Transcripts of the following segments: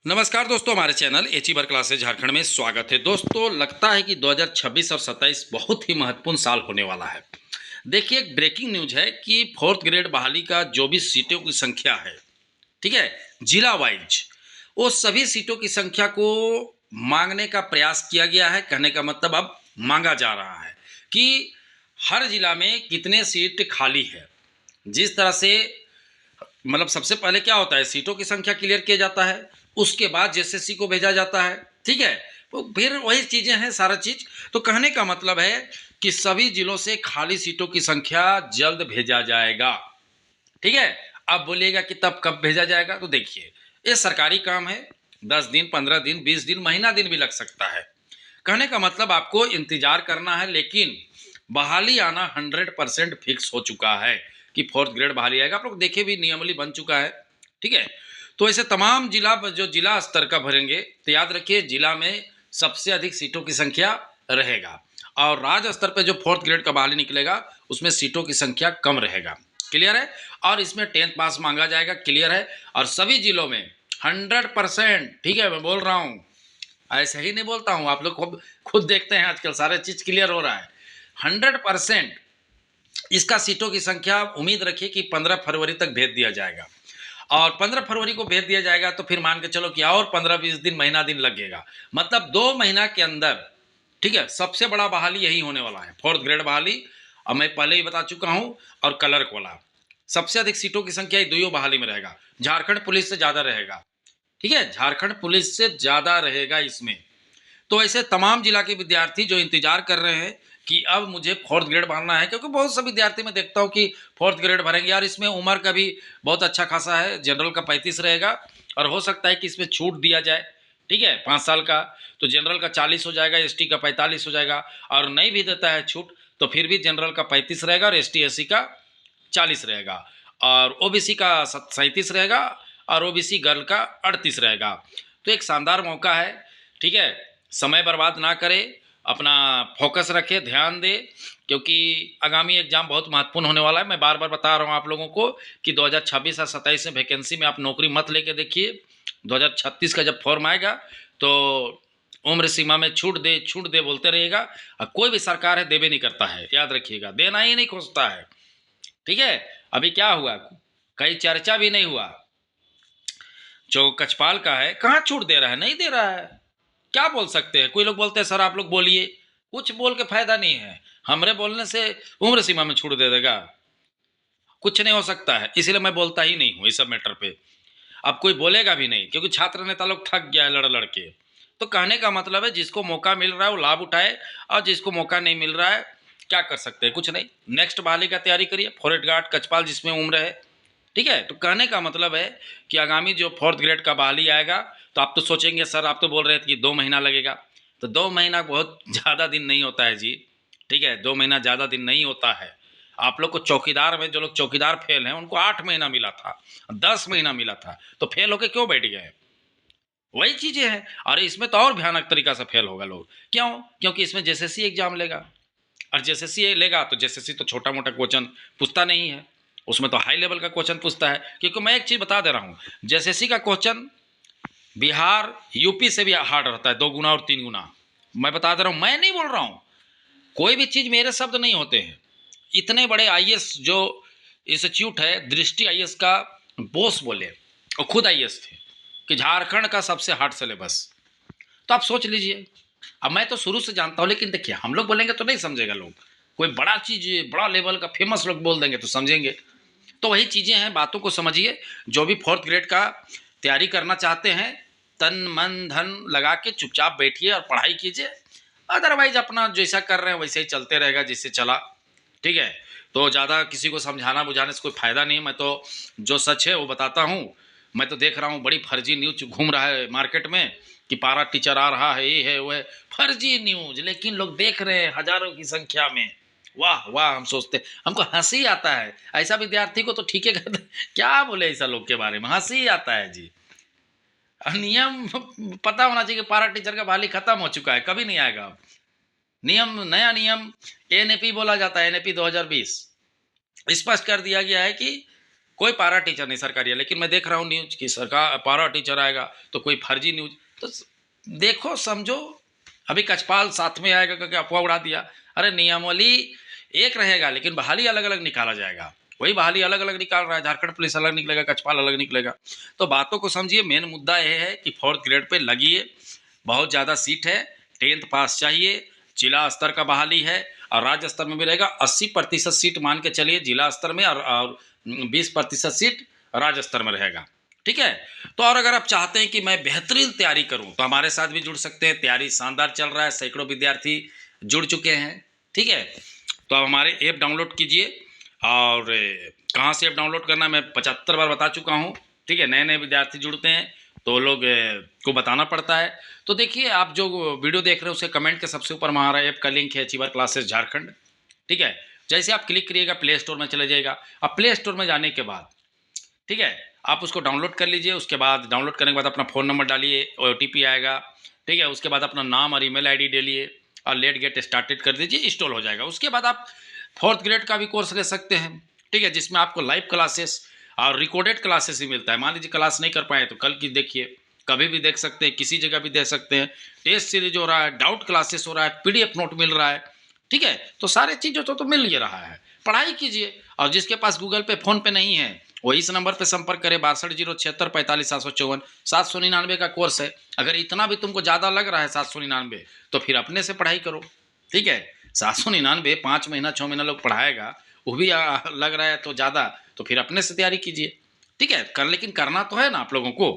नमस्कार दोस्तों, हमारे चैनल एचीबर क्लासेस झारखंड में स्वागत है। दोस्तों, लगता है कि 2026 और 27 बहुत ही महत्वपूर्ण साल होने वाला है। देखिए, एक ब्रेकिंग न्यूज है कि फोर्थ ग्रेड बहाली का जो भी सीटों की संख्या है, ठीक है, जिला वाइज, वो सभी सीटों की संख्या को मांगने का प्रयास किया गया है। कहने का मतलब अब मांगा जा रहा है कि हर जिला में कितने सीट खाली है। जिस तरह से मतलब सबसे पहले क्या होता है, सीटों की संख्या क्लियर किया जाता है, उसके बाद जेएसएससी को भेजा जाता है, ठीक है। तो फिर वही चीज़ें हैं सारा चीज़। तो कहने का मतलब है कि सभी जिलों से खाली सीटों की संख्या जल्द भेजा जाएगा, ठीक है। अब बोलिएगा कि तब कब भेजा जाएगा, तो देखिए, ये सरकारी काम है। 10 दिन, 15 दिन, 20 दिन, महीना दिन भी लग सकता है। कहने का मतलब आपको इंतजार करना है, लेकिन बहाली आना 100% फिक्स हो चुका है कि फोर्थ ग्रेड बहाली आएगा। आप लोग देखे भी, नियमावली बन चुका है, ठीक है। तो ऐसे तमाम जिला जो जिला स्तर का भरेंगे, तो याद रखिए जिला में सबसे अधिक सीटों की संख्या रहेगा, और राज्य स्तर पर जो फोर्थ ग्रेड का बहाली निकलेगा उसमें सीटों की संख्या कम रहेगा। क्लियर है। और इसमें 10th पास मांगा जाएगा, क्लियर है। और सभी जिलों में 100%, ठीक है, मैं बोल रहा हूँ, ऐसे ही नहीं बोलता हूँ, आप लोग खुद खुद देखते हैं, आजकल सारे चीज क्लियर हो रहा है। 100% इसका सीटों की संख्या उम्मीद रखिए कि 15 फरवरी तक भेज दिया जाएगा। और 15 फरवरी को भेज दिया जाएगा तो फिर मान के चलो कि और 15-20 दिन, महीना दिन लगेगा। मतलब 2 महीना के अंदर, ठीक है, सबसे बड़ा बहाली यही होने वाला है, फोर्थ ग्रेड बहाली। और मैं पहले ही बता चुका हूँ। और कलर वाला सबसे अधिक सीटों की संख्या दोनों बहाली में रहेगा। झारखंड पुलिस से ज्यादा रहेगा, ठीक है, झारखंड पुलिस से ज्यादा रहेगा इसमें। तो ऐसे तमाम जिला के विद्यार्थी जो इंतजार कर रहे हैं कि अब मुझे फोर्थ ग्रेड भरना है, क्योंकि बहुत से विद्यार्थी मैं देखता हूँ कि फोर्थ ग्रेड भरेंगे यार। इसमें उम्र का भी बहुत अच्छा खासा है, जनरल का 35 रहेगा, और हो सकता है कि इसमें छूट दिया जाए, ठीक है, 5 साल का। तो जनरल का 40 हो जाएगा, एसटी का 45 हो जाएगा। और नहीं भी देता है छूट तो फिर भी जनरल का 35 रहेगा और एसटी एससी का 40 रहेगा, और ओबीसी का 37 रहेगा, और ओबीसी गर्ल का 38 रहेगा। तो एक शानदार मौका है, ठीक है। समय बर्बाद ना करे, अपना फोकस रखे, ध्यान दे, क्योंकि आगामी एग्जाम बहुत महत्वपूर्ण होने वाला है। मैं बार बार बता रहा हूँ आप लोगों को कि 2026 और 27 में वैकेंसी में आप नौकरी मत लेके देखिए। 2036 का जब फॉर्म आएगा तो उम्र सीमा में छूट दे बोलते रहिएगा, और कोई भी सरकार है देवे नहीं करता है, याद रखिएगा, देना ही नहीं खोजता है, ठीक है। अभी क्या हुआ, कहीं चर्चा भी नहीं हुआ, जो कचपाल का है, कहाँ छूट दे रहा है, नहीं दे रहा है। क्या बोल सकते हैं, कोई लोग बोलते हैं सर आप लोग बोलिए, कुछ बोल के फायदा नहीं है। हमरे बोलने से उम्र सीमा में छूट दे देगा, कुछ नहीं हो सकता है। इसीलिए मैं बोलता ही नहीं हूँ इस सब मैटर पे। अब कोई बोलेगा भी नहीं, क्योंकि छात्र नेता लोग थक गया है लड़ लड़ के। तो कहने का मतलब है जिसको मौका मिल रहा है वो लाभ उठाए, और जिसको मौका नहीं मिल रहा है क्या कर सकते हैं, कुछ नहीं। नेक्स्ट बहाली का तैयारी करिए, फॉरेस्ट गार्ड कचपाल जिसमें उम्र है, ठीक है। तो कहने का मतलब है कि आगामी जो फोर्थ ग्रेड का बहाली आएगा, तो आप तो सोचेंगे सर आप तो बोल रहे थे कि 2 महीना लगेगा। तो 2 महीना बहुत ज़्यादा दिन नहीं होता है जी, ठीक है, 2 महीना ज़्यादा दिन नहीं होता है। आप लोग को चौकीदार में जो लोग चौकीदार फेल हैं उनको 8 महीना मिला था, 10 महीना मिला था, तो फेल होके क्यों बैठ गए? वही चीज़ें हैं। और इसमें तो और भयानक तरीका से फेल होगा लोग, क्यों? क्योंकि इसमें जेएसएससी एग्जाम लेगा, और जेएसएससी लेगा तो जेएसएससी तो छोटा मोटा क्वेश्चन पूछता नहीं है, उसमें तो हाई लेवल का क्वेश्चन पूछता है। क्योंकि मैं एक चीज़ बता दे रहा हूँ, जेएसएससी का क्वेश्चन बिहार यूपी से भी हार्ड रहता है, 2 गुना और 3 गुना। मैं बता दे रहा हूँ, मैं नहीं बोल रहा हूँ, कोई भी चीज़ मेरे शब्द नहीं होते हैं। इतने बड़े आईएएस जो इंस्टीट्यूट है, दृष्टि आईएएस का बॉस बोले, और खुद आईएएस थे, कि झारखंड का सबसे हार्ड सिलेबस। तो आप सोच लीजिए। अब मैं तो शुरू से जानता हूँ, लेकिन देखिए हम लोग बोलेंगे तो नहीं समझेगा लोग, कोई बड़ा चीज़ बड़ा लेवल का फेमस लोग बोल देंगे तो समझेंगे। तो वही चीज़ें हैं, बातों को समझिए। जो भी फोर्थ ग्रेड का तैयारी करना चाहते हैं, तन मन धन लगा के चुपचाप बैठिए और पढ़ाई कीजिए। अदरवाइज अपना जैसा कर रहे हैं वैसे ही चलते रहेगा, जिससे चला, ठीक है। तो ज़्यादा किसी को समझाना बुझाने से कोई फ़ायदा नहीं है। मैं तो जो सच है वो बताता हूँ। मैं तो देख रहा हूँ बड़ी फर्जी न्यूज घूम रहा है मार्केट में कि पारा टीचर आ रहा है, ये है वो है, फर्जी न्यूज, लेकिन लोग देख रहे हैं हजारों की संख्या में। वाह वाह, हम सोचते, हमको हंसी आता है। ऐसा विद्यार्थी को तो ठीक है कहते, क्या बोले ऐसा लोग के बारे में, हंसी आता है जी। नियम पता होना चाहिए कि पारा टीचर का बहाली खत्म हो चुका है, कभी नहीं आएगा अब। नियम, नया नियम एनएपी बोला जाता है, एनएपी 2020 स्पष्ट कर दिया गया है कि कोई पारा टीचर नहीं सरकारी है, लेकिन मैं देख रहा हूँ न्यूज कि सरकार पारा टीचर आएगा तो कोई फर्जी न्यूज। तो देखो समझो, अभी कचपाल साथ में आएगा करके अफवाह उड़ा दिया। अरे नियमावली एक रहेगा लेकिन बहाली अलग अलग निकाला जाएगा। वही बहाली अलग अलग निकाल रहा है, झारखंड पुलिस अलग निकलेगा, कचपाल अलग निकलेगा। तो बातों को समझिए। मेन मुद्दा यह है कि 4th ग्रेड पे लगिए, बहुत ज़्यादा सीट है, 10th पास चाहिए, जिला स्तर का बहाली है और राज्य स्तर में भी रहेगा। 80% सीट मान के चलिए जिला स्तर में, और 20% सीट राज्य स्तर में रहेगा। ठीक है। तो और अगर आप चाहते हैं कि मैं बेहतरीन तैयारी करूं तो हमारे साथ भी जुड़ सकते हैं। तैयारी शानदार चल रहा है, सैकड़ों विद्यार्थी जुड़ चुके हैं। ठीक है। तो आप हमारे ऐप डाउनलोड कीजिए। और कहाँ से ऐप डाउनलोड करना मैं 75 बार बता चुका हूँ। ठीक है। नए नए विद्यार्थी जुड़ते हैं तो लोग को बताना पड़ता है। तो देखिए, आप जो वीडियो देख रहे हैं उसके कमेंट के सबसे ऊपर हमारा ऐप का लिंक है, अचीवर क्लासेस झारखंड। ठीक है। जैसे आप क्लिक करिएगा प्ले स्टोर में चले जाएगा। अब प्ले स्टोर में जाने के बाद, ठीक है, आप उसको डाउनलोड कर लीजिए। उसके बाद डाउनलोड करने के बाद अपना फ़ोन नंबर डालिए, OTP आएगा। ठीक है। उसके बाद अपना नाम और ईमेल ID डालिए और लेट गेट स्टार्टेड कर दीजिए, इंस्टॉल हो जाएगा। उसके बाद आप 4th ग्रेड का भी कोर्स ले सकते हैं। ठीक है। जिसमें आपको लाइव क्लासेस और रिकॉर्डेड क्लासेस भी मिलता है। मान लीजिए क्लास नहीं कर पाए तो कल की देखिए, कभी भी देख सकते हैं, किसी जगह भी देख सकते हैं। टेस्ट सीरीज हो रहा है, डाउट क्लासेस हो रहा है, PDF नोट मिल रहा है। ठीक है। तो सारे चीज़ों तो मिल ही रहा है। पढ़ाई कीजिए। और जिसके पास गूगल पे, फ़ोन पे नहीं है, वो इस नंबर पे संपर्क करें, 62 076 45 754। 799 का कोर्स है। अगर इतना भी तुमको ज़्यादा लग रहा है 799, तो फिर अपने से पढ़ाई करो। ठीक है। 799 5 महीना 6 महीना लोग पढ़ाएगा, वो भी लग रहा है तो ज़्यादा, तो फिर अपने से तैयारी कीजिए। ठीक है। लेकिन करना तो है ना आप लोगों को।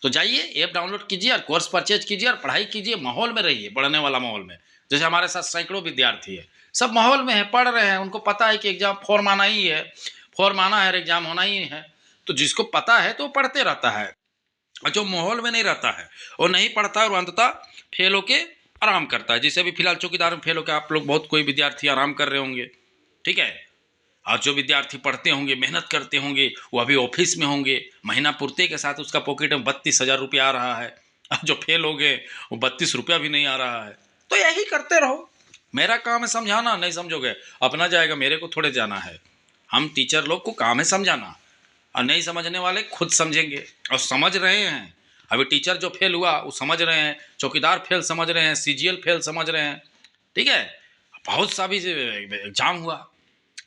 तो जाइए, ऐप डाउनलोड कीजिए और कोर्स परचेज कीजिए और पढ़ाई कीजिए। माहौल में रहिए, पढ़ने वाला माहौल में। जैसे हमारे साथ सैकड़ों विद्यार्थी है, सब माहौल में है, पढ़ रहे हैं। उनको पता है कि एग्जाम फॉर्म आना ही है, फॉर्म आना है, एग्जाम होना ही है। तो जिसको पता है तो पढ़ते रहता है, और जो माहौल में नहीं रहता है वो नहीं पढ़ता है और अंततः फेल होके आराम करता है। जैसे अभी फिलहाल चौकीदार में फेल होकर आप लोग बहुत कोई विद्यार्थी आराम कर रहे होंगे। ठीक है। और जो विद्यार्थी पढ़ते होंगे, मेहनत करते होंगे, वो अभी ऑफिस में होंगे, महीना पूर्ति के साथ उसका पॉकेट में 32,000 रुपया आ रहा है। और जो फेल हो गए वो 32 रुपया भी नहीं आ रहा है। तो यही करते रहो। मेरा काम है समझाना, नहीं समझोगे अपना जाएगा, मेरे को थोड़े जाना है। हम टीचर लोग को काम है समझाना, और नहीं समझने वाले खुद समझेंगे और समझ रहे हैं। अभी टीचर जो फेल हुआ वो समझ रहे हैं, चौकीदार फेल समझ रहे हैं, CGL फेल समझ रहे हैं। ठीक है। बहुत सा भी एग्जाम हुआ,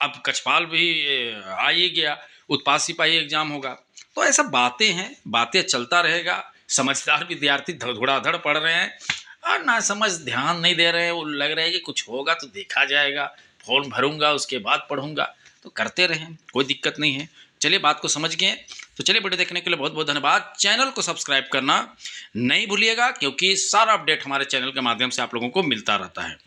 अब कछपाल भी आ ही गया, उत्पाद सिपाही एग्जाम होगा। तो ऐसा बातें हैं, बातें चलता रहेगा। समझदार विद्यार्थी धड़ाधड़ पढ़ रहे हैं और ना समझ ध्यान नहीं दे रहे हैं। वो लग रहा है कि कुछ होगा तो देखा जाएगा, फॉर्म भरूंगा उसके बाद पढ़ूंगा। तो करते रहें, कोई दिक्कत नहीं है। चलिए, बात को समझ गए। तो चलिए, वीडियो देखने के लिए बहुत बहुत धन्यवाद। चैनल को सब्सक्राइब करना नहीं भूलिएगा, क्योंकि सारा अपडेट हमारे चैनल के माध्यम से आप लोगों को मिलता रहता है।